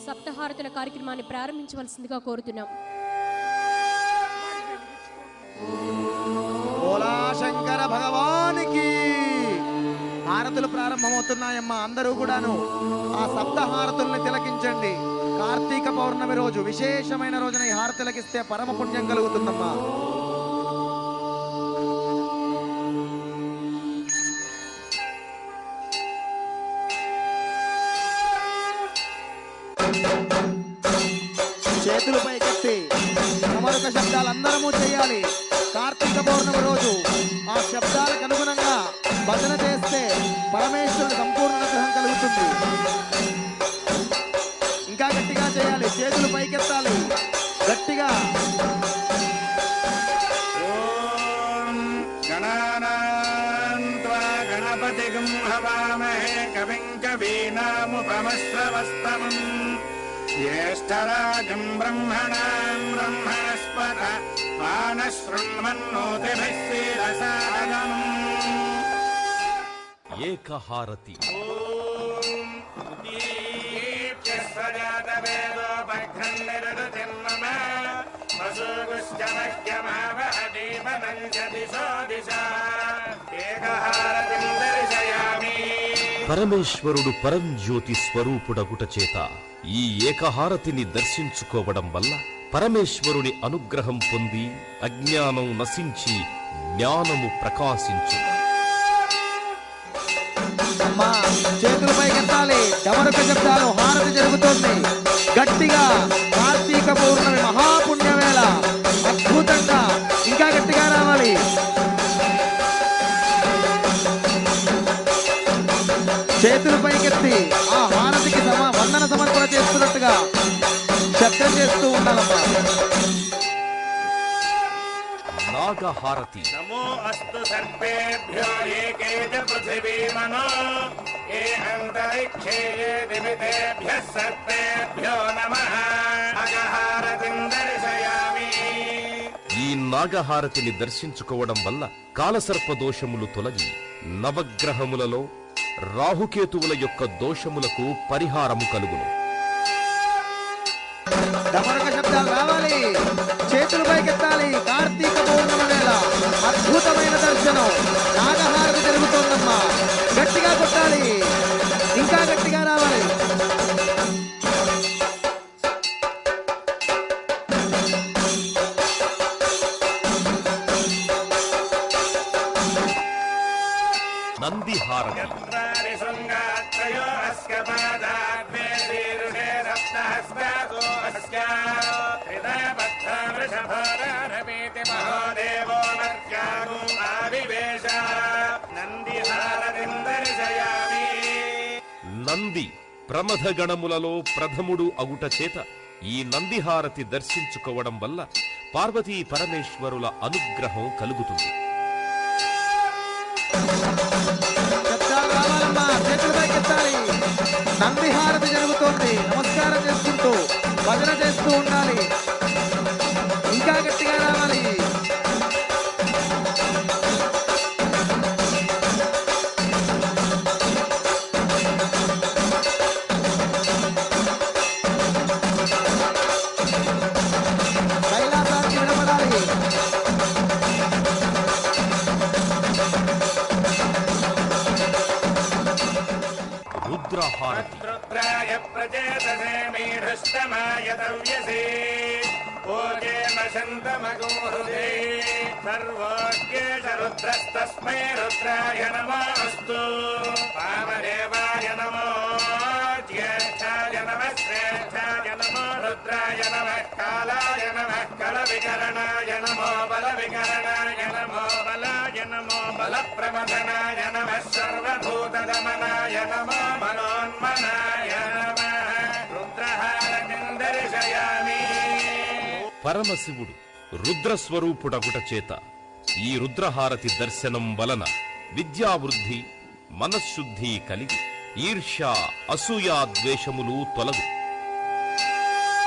సప్తహారతుల కార్యక్రమాన్ని ప్రారంభించవలసిందిగా కోరుతున్నాం. బోలా శంకర భగవానికి హారతులు ప్రారంభమవుతున్నాయమ్మా. అందరూ కూడాను ఆ సప్తహారతుల్ని తిలకించండి. కార్తీక పౌర్ణమి రోజు విశేషమైన రోజున ఈ హారతులకిస్తే పరమ పుణ్యం కలుగుతుందమ్మా. చేతులు పైకెత్తి మరొక శబ్దాలు అందరము చేయాలి. కార్తీక పౌర్ణమి రోజు ఆ శబ్దాలకు అనుగుణంగా భజన చేస్తే పరమేశ్వరుడు సంపూర్ణ అనుగ్రహం కలుగుతుంది. ఇంకా గట్టిగా చేయాలి, చేతులు పైకెత్తాలి గట్టిగా. గణపతిగం హవామహే కవిం కవీనాముపమశ్రవస్తమం జ్యేష్ఠరాజం బ్రహ్మణాం బ్రహ్మణస్పత మానశృణ్వన్నోతిభిః శీలసాదనం. ఏకహారతి. పరమేశ్వరుడు పరంజ్యోతి స్వరూపుడగుట చేత ఈ ఏకహారతిని దర్శించుకోవడం వల్ల పరమేశ్వరుని అనుగ్రహం పొంది అజ్ఞానం నశించి జ్ఞానము ప్రకాశించు. అమ్మా చేతులు పైకెత్తాలి, డమరుక శబ్దాలు, హారతి జరుగుతోంది గట్టిగా. కార్తీక పౌర్ణమి మహాపుణ్యవేళ అద్భుతంగా ఇంకా గట్టిగా రావాలి. చేతులు పైకెత్తి ఆ హారతికి వందన సమర్పణ చేస్తున్నట్టుగా శబ్దం చేస్తూ ఉండాలమ్మా. నాగహారతి. నమో అస్తు సర్వేభ్యో ఏకే చ పృథివీమనో ఏ అంతరిక్షే ఏ దివితేభ్యః సర్వేభ్యో నమః. నాగహారతిం దర్శయామి. ఈ నాగహారతిని దర్శించుకోవడం వల్ల కాలసర్ప దోషములు తొలగి నవగ్రహములలో రాహుకేతువుల యొక్క దోషములకు పరిహారము కలుగును. డమరుక శబ్దాలు రావాలి, చేతులు పైకెత్తాలి. కార్తీక పౌర్ణమి వేళ అద్భుతమైన దర్శనం. నాగహారతి జరుగుతోందమ్మా, గట్టిగా కొట్టాలి, ఇంకా గట్టిగా రావాలి. నందిహారతి. నంది ప్రమథగణములలో ప్రథముడు అగుట చేత ఈ నందిహారతి దర్శించుకోవడం వల్ల పార్వతీ పరమేశ్వరుల అనుగ్రహం కలుగుతుంది. నందిహారతి జరుగుతోంది, నమస్కారం చేసుకుంటూ భజన చేస్తూ ఉండాలి, ఇంకా గట్టిగా రావాలి. కైలాసానికి వినపడాలి. రుద్రహారతి. రుద్రాయ ప్రచేతసే మీఢుష్టమాయ దవ్యసే ఓజేమ శంతమగోహృదే సర్వోజ్ఞేష రుద్రస్తస్మై రుద్రాయ నమోస్తు. వామదేవాయ నమో, జ్యేష్ఠాయ నమః, శ్రేష్ఠాయ నమో, రుద్రాయ నమః, కాలాయ నమః, కళవికరణాయ నమో, బలవికరణాయ నమో, బలాయ నమో, బలప్రమథనాయ నమః, సర్వభూతదమనాయ నమో, మనోన్మనాయ నమః. రుద్రహారతిం దర్శయామి. పరమశివుడు రుద్రస్వరూపుడగుట చేత ఈ రుద్రహారతి దర్శనం వలన విద్యావృద్ధి, మనశ్శుద్ధి కలిగి ఈర్ష్య, అసూయ, ద్వేషములు తొలగు.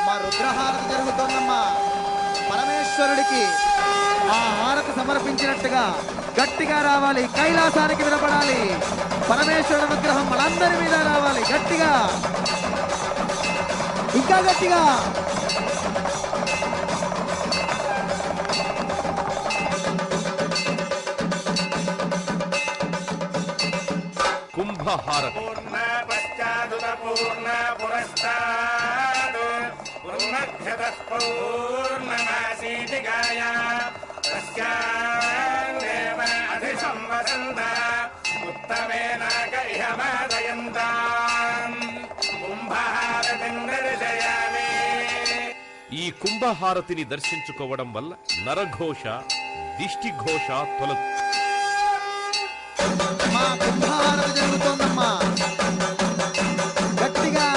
మా రుద్రహారతి జరుగుతోందమ్మా. పరమేశ్వరుడికి ఆ హారతి సమర్పించినట్టుగా గట్టిగా రావాలి, కైలాసానికి వినపడాలి. పరమేశ్వరుడు అనుగ్రహం మనందరి మీద రావాలి గట్టిగా. ఇంకా గట్టిగా. కుంభహారతి. పూర్ణ పశ్చాదుత పూర్ణ పురస్తాద్ పూర్ణధ్యతః పూర్ణమాసీతికాయ తస్యాదేవ అధిసంవసంత ఉత్తమేనాక ఇహ మాదయంతాం కుంభహారతిం దర్శయామి. ఈ కుంభహారతిని దర్శించుకోవడం వల్ల నరఘోష దిష్టిఘోష తొలగు. మా కుంభహారతి జరుగుతోందమ్మా. గట్టిగా.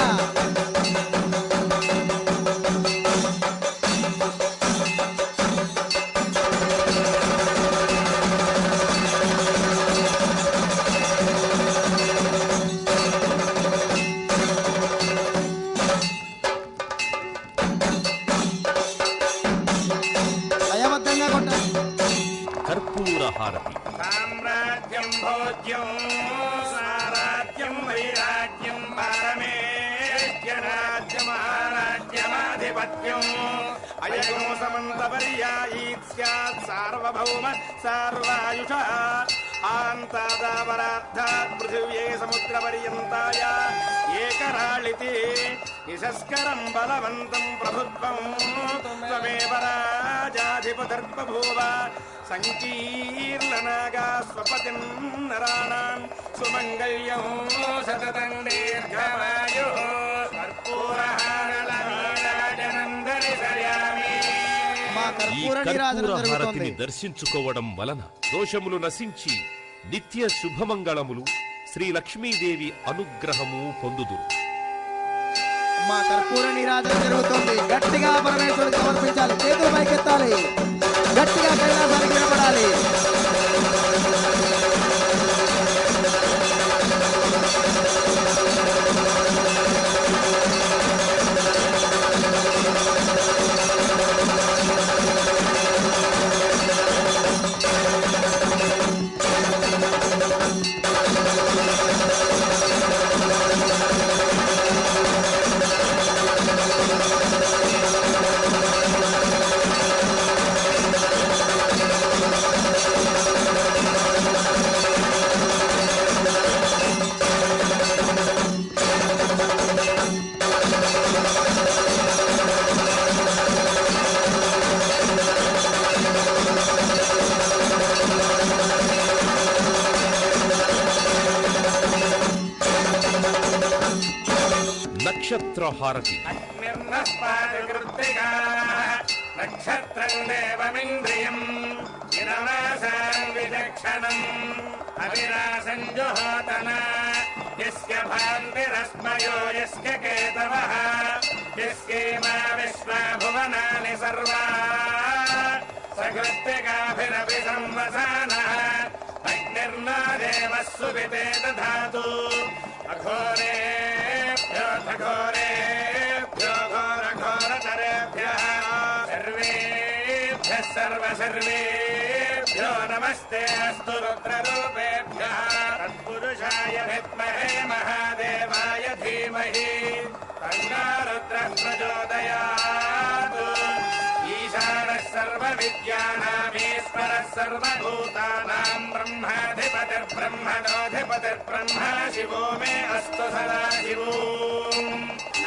లయబద్ధంగా కొట్టాలి. కర్పూర హారతి. సామ్రాజ్యం భోజ్యం సారాజ్యం వైరాజ్యం పారమేష్ట్యరాజ్యమహారాజ్యమాధిపత్యం అయగో సమంతపర్యాయీత్ స్యాత్ సార్వభౌమ సార్వాయుష ఆంతాదాపరార్థాత్ పృథివ్యే సముద్రపర్యంతాయ ఏకరాళితి నిశస్కరం బలవంతం ప్రభుత్వం త్వమేవ రాజాధిపతిర్బభూవ సంకీర్ణనాగా స్వపతిం నరాణాం సుమంగళ్యం సతతం దీర్ఘమాయుః కర్పూరహారళనీరాజనం దర్శయామి. మా ఈ కర్పూర కర్పూర నీరాజనం హారతిని జరుగుతోంది. దర్శించుకోవడం వలన దోషములు నశించి నిత్య శుభమంగళములు శ్రీ లక్ష్మీదేవి అనుగ్రహము పొందుదురు. మా కర్పూర నీరాజనం జరుగుతోంది. గట్టిగా పరమేశ్వరుడికి సమర్పించాలి. చేతులు పైకెత్తాలి. గట్టిగా కైలాసానికి నిలబడాలి. నక్షత్ర హారతి. అగ్నిర్నస్పాదకృత్తికా నక్షత్రం దేవమింద్రియం దినమాసాన్ విచక్షణం అవిరాసం జుహోతన యస్య భాంతిరస్మయో యస్య కేతవః యస్యేమా విశ్వా భువనాని సర్వా సకృత్తికాభిరపి సంవసానః అగ్నిర్నో దేవः సువితే దధాతు అఘోరేభ్యో ఘోరేభ్యో ఘోరఘోరతరేభ్యः సర్వేభ్యः సర్వసర్వేభ్యో నమస్తే అస్తు రుద్రరూపేభ్యः తత్పురుషాయ విద్మహే మహాదేవాయ ధీమహి తన్నో రుద్రః ప్రచోదయాత్. ఈశానः సర్వవిద్యానామీశ్వరः సర్వభూతానాం బ్రహ్మాధిపతిర్బ్రహ్మణోధిపతిర్బ్రహ్మ శివో మే అస్తు సదా శివో.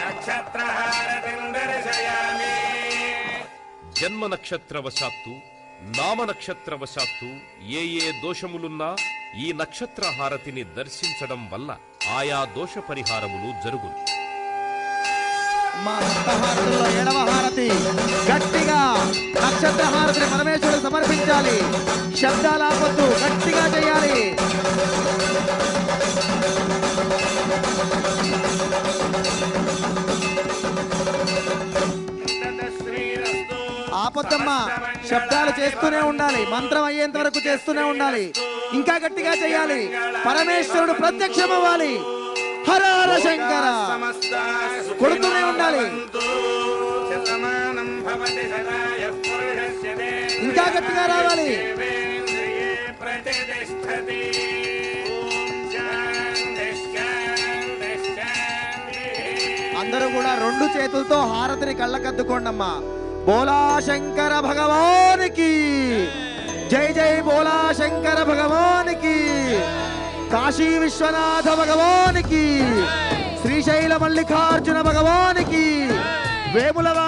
నక్షత్రహారతిం దర్శయామి. జన్మ నక్షత్రవశాత్తు నామ నక్షత్రవశాత్తు ఏ దోషములున్నా ఈ నక్షత్ర హారతిని దర్శించడం వల్ల ఆయా దోష పరిహారములు జరుగును. మా సప్తహారతుల్లో 7వ హారతి. గట్టిగా నక్షత్ర హారతిని పరమేశ్వరుడు సమర్పించాలి. శబ్దాలు ఆపొద్దు. గట్టిగా చేయాలి. ఆపొద్దమ్మా. శబ్దాలు చేస్తూనే ఉండాలి. మంత్రం అయ్యేంత వరకు చేస్తూనే ఉండాలి. ఇంకా గట్టిగా చేయాలి. పరమేశ్వరుడు ప్రత్యక్షమవ్వాలి. హర హర శంకర కొడుతూనే ఉండాలి. ఇంకా గట్టిగా రావాలి. అందరూ కూడా రెండు చేతులతో హారతిని కళ్ళకద్దుకోండి అమ్మా. బోలా శంకర భగవానికి జై జై, బోలా శంకర భగవానికి, కాశీ విశ్వనాథ భగవానికి, శ్రీశైల మల్లికార్జున భగవానికి, వేములవాడ